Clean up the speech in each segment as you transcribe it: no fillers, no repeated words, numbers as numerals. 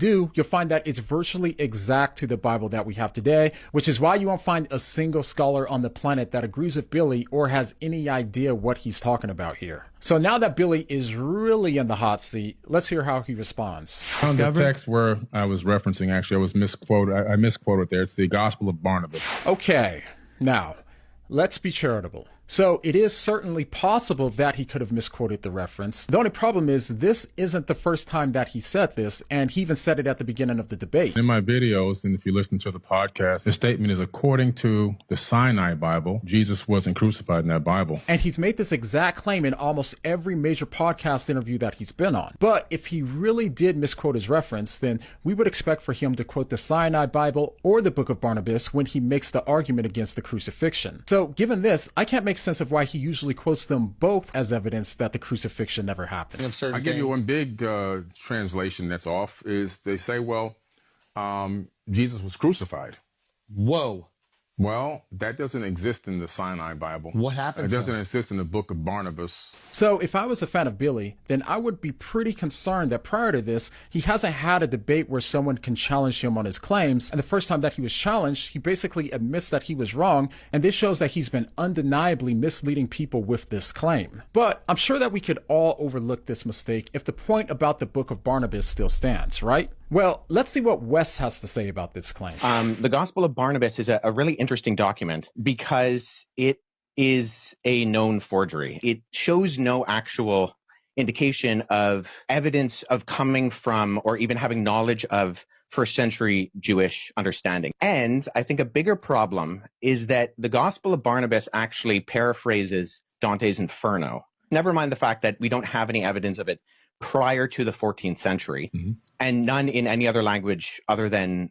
you'll find that it's virtually exact to the Bible that we have today, which is why you won't find a single scholar on the planet that agrees with Billy or has any idea what he's talking about here. So now that Billy is really in the hot seat, let's hear how he responds. On the text where I was referencing, actually, I was misquoted. I misquoted there. It's the Gospel of Barnabas. Okay, now, let's be charitable. So it is certainly possible that he could have misquoted the reference. The only problem is this isn't the first time that he said this, and he even said it at the beginning of the debate. In my videos, and if you listen to the podcast, the statement is according to the Sinai Bible, Jesus wasn't crucified in that Bible. And he's made this exact claim in almost every major podcast interview that he's been on. But if he really did misquote his reference, then we would expect for him to quote the Sinai Bible or the Book of Barnabas when he makes the argument against the crucifixion. So given this, I can't make sense of why he usually quotes them both as evidence that the crucifixion never happened. I'll give you one big translation that's off, is they say, well, Jesus was crucified. Whoa. Well, that doesn't exist in the Sinai Bible. What happened? It doesn't exist in the Book of Barnabas. So if I was a fan of Billy, then I would be pretty concerned that prior to this, he hasn't had a debate where someone can challenge him on his claims. And the first time that he was challenged, he basically admits that he was wrong. And this shows that he's been undeniably misleading people with this claim. But I'm sure that we could all overlook this mistake if the point about the Book of Barnabas still stands, right? Well, let's see what Wes has to say about this claim. The Gospel of Barnabas is a really interesting document because it is a known forgery. It shows no actual indication of evidence of coming from or even having knowledge of first century Jewish understanding. And I think a bigger problem is that the Gospel of Barnabas actually paraphrases Dante's Inferno. Never mind the fact that we don't have any evidence of it prior to the 14th century, and none in any other language other than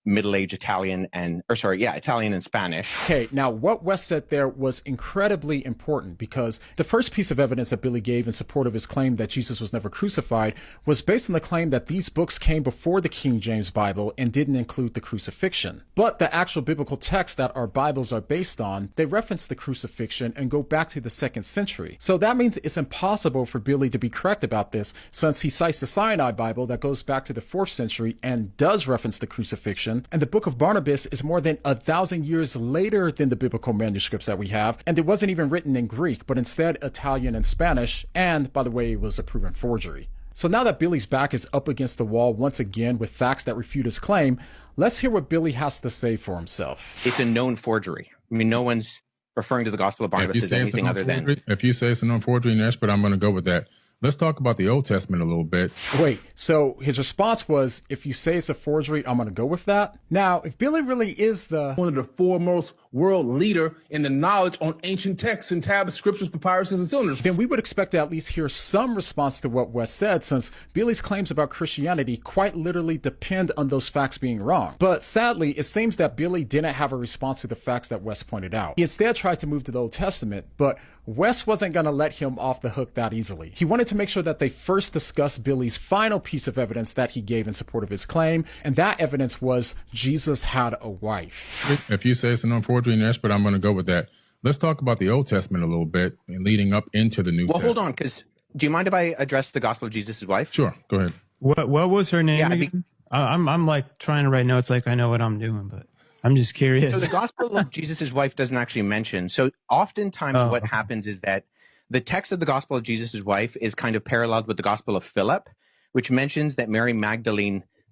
Middle Age Italian Italian and Spanish. Okay, now what Wes said there was incredibly important because the first piece of evidence that Billy gave in support of his claim that Jesus was never crucified was based on the claim that these books came before the King James Bible and didn't include the crucifixion. But the actual biblical texts that our Bibles are based on, they reference the crucifixion and go back to the 2nd century. So that means it's impossible for Billy to be correct about this since he cites the Sinai Bible that goes back to the 4th century and does reference the crucifixion. And the Book of Barnabas is more than 1,000 years later than the biblical manuscripts that we have. And it wasn't even written in Greek, but instead Italian and Spanish. And by the way, it was a proven forgery. So now that Billy's back is up against the wall once again with facts that refute his claim, let's hear what Billy has to say for himself. It's a known forgery. I mean, no one's referring to the Gospel of Barnabas as anything other than... If you say it's a known forgery, yes, but I'm going to go with that. Let's talk about the Old Testament a little bit. Wait, so his response was, if you say it's a forgery, I'm going to go with that? Now, if Billy really is one of the foremost world leader in the knowledge on ancient texts and tablets, scriptures, papyruses, and cylinders, then we would expect to at least hear some response to what Wes said, since Billy's claims about Christianity quite literally depend on those facts being wrong. But sadly, it seems that Billy didn't have a response to the facts that Wes pointed out. He instead tried to move to the Old Testament, but Wes wasn't going to let him off the hook that easily. He wanted to make sure that they first discuss Billy's final piece of evidence that he gave in support of his claim, and that evidence was Jesus had a wife. If you say it's a known forgery, yes, but I'm going to go with that. Let's talk about the Old Testament a little bit and leading up into the New Testament. Well, hold on, because do you mind if I address the Gospel of Jesus' wife? Sure, go ahead. What was her name again? I'm like trying to write notes like I know what I'm doing, but I'm just curious. So the Gospel of Jesus' wife doesn't actually mention. So oftentimes what happens is that the text of the Gospel of Jesus' wife is kind of paralleled with the Gospel of Philip, which mentions that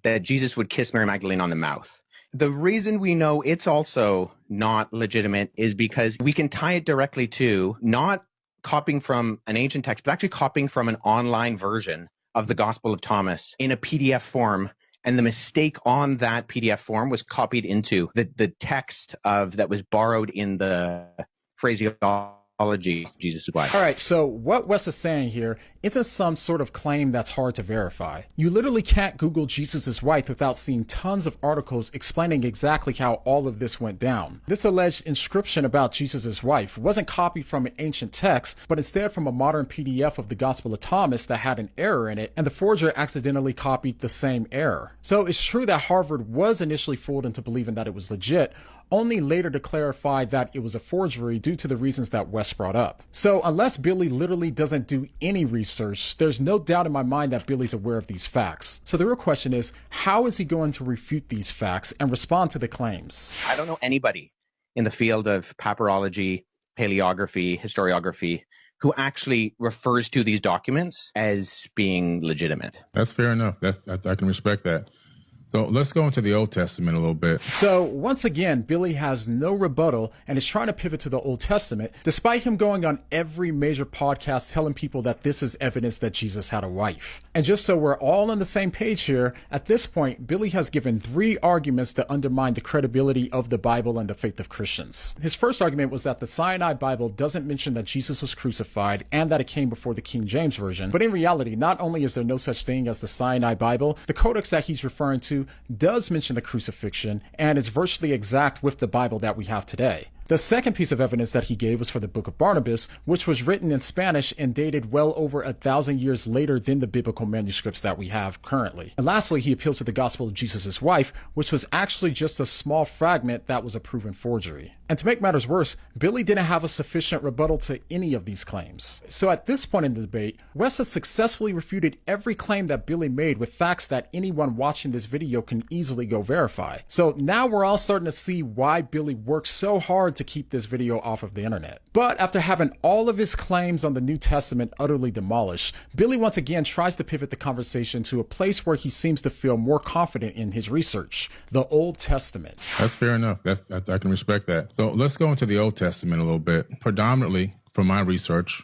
that Jesus would kiss Mary Magdalene on the mouth. The reason we know it's also not legitimate is because we can tie it directly to not copying from an ancient text, but actually copying from an online version of the Gospel of Thomas in a PDF form. And the mistake on that PDF form was copied into the text that was borrowed in the phraseology of Jesus' wife. All right, so what Wes is saying here isn't some sort of claim that's hard to verify. You literally can't Google Jesus' wife without seeing tons of articles explaining exactly how all of this went down. This alleged inscription about Jesus' wife wasn't copied from an ancient text, but instead from a modern PDF of the Gospel of Thomas that had an error in it, and the forger accidentally copied the same error. So it's true that Harvard was initially fooled into believing that it was legit, only later to clarify that it was a forgery due to the reasons that Wes brought up. So unless Billy literally doesn't do any research, there's no doubt in my mind that Billy's aware of these facts. So the real question is, how is he going to refute these facts and respond to the claims? I don't know anybody in the field of papyrology, paleography, historiography, who actually refers to these documents as being legitimate. That's fair enough. I can respect that. So let's go into the Old Testament a little bit. So once again, Billy has no rebuttal and is trying to pivot to the Old Testament, despite him going on every major podcast telling people that this is evidence that Jesus had a wife. And just so we're all on the same page here, at this point, Billy has given 3 arguments that undermine the credibility of the Bible and the faith of Christians. His first argument was that the Sinai Bible doesn't mention that Jesus was crucified and that it came before the King James Version. But in reality, not only is there no such thing as the Sinai Bible, the codex that he's referring to does mention the crucifixion and is virtually exact with the Bible that we have today. The second piece of evidence that he gave was for the Book of Barnabas, which was written in Spanish and dated well over 1,000 years later than the biblical manuscripts that we have currently. And lastly, he appeals to the Gospel of Jesus' wife, which was actually just a small fragment that was a proven forgery. And to make matters worse, Billy didn't have a sufficient rebuttal to any of these claims. So at this point in the debate, Wes has successfully refuted every claim that Billy made with facts that anyone watching this video can easily go verify. So now we're all starting to see why Billy worked so hard to keep this video off of the internet. But after having all of his claims on the New Testament utterly demolished, Billy once again tries to pivot the conversation to a place where he seems to feel more confident in his research, the Old Testament. That's fair enough. I can respect that. So let's go into the Old Testament a little bit. Predominantly, from my research,